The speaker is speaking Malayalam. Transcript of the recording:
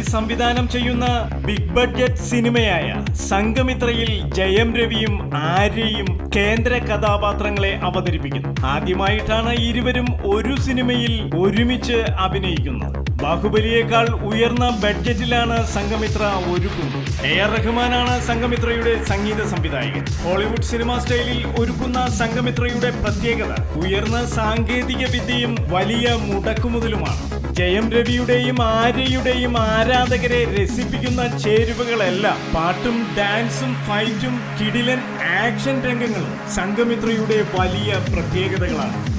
സംവിധാനം ചെയ്യുന്ന ബിഗ് ബഡ്ജറ്റ് സിനിമയായ സംഘമിത്രയിൽ ജയം രവിയും ആര്യയും കേന്ദ്ര കഥാപാത്രങ്ങളെ അവതരിപ്പിക്കുന്നു. ആദ്യമായിട്ടാണ് ഇരുവരും ഒരു സിനിമയിൽ ഒരുമിച്ച് അഭിനയിക്കുന്നത്. ബാഹുബലിയേക്കാൾ ഉയർന്ന ബഡ്ജറ്റിലാണ് സംഘമിത്ര ഒരുക്കുന്നത്. AR റഹ്മാനാണ് സംഘമിത്രയുടെ സംഗീത സംവിധായകൻ. ഹോളിവുഡ് സിനിമ സ്റ്റൈലിൽ ഒരുക്കുന്ന സംഘമിത്രയുടെ പ്രത്യേകത ഉയർന്ന സാങ്കേതിക വിദ്യയും വലിയ മുടക്കുമുതലുമാണ്. ജയം രവിയുടെയും ആര്യയുടെയും ആരാധകരെ രസിപ്പിക്കുന്ന ചേരുവകളെല്ലാം പാട്ടും ഡാൻസും ഫൈറ്റും കിടിലൻ ആക്ഷൻ രംഗങ്ങളും സംഘമിത്രയുടെ വലിയ പ്രത്യേകതകളാണ്.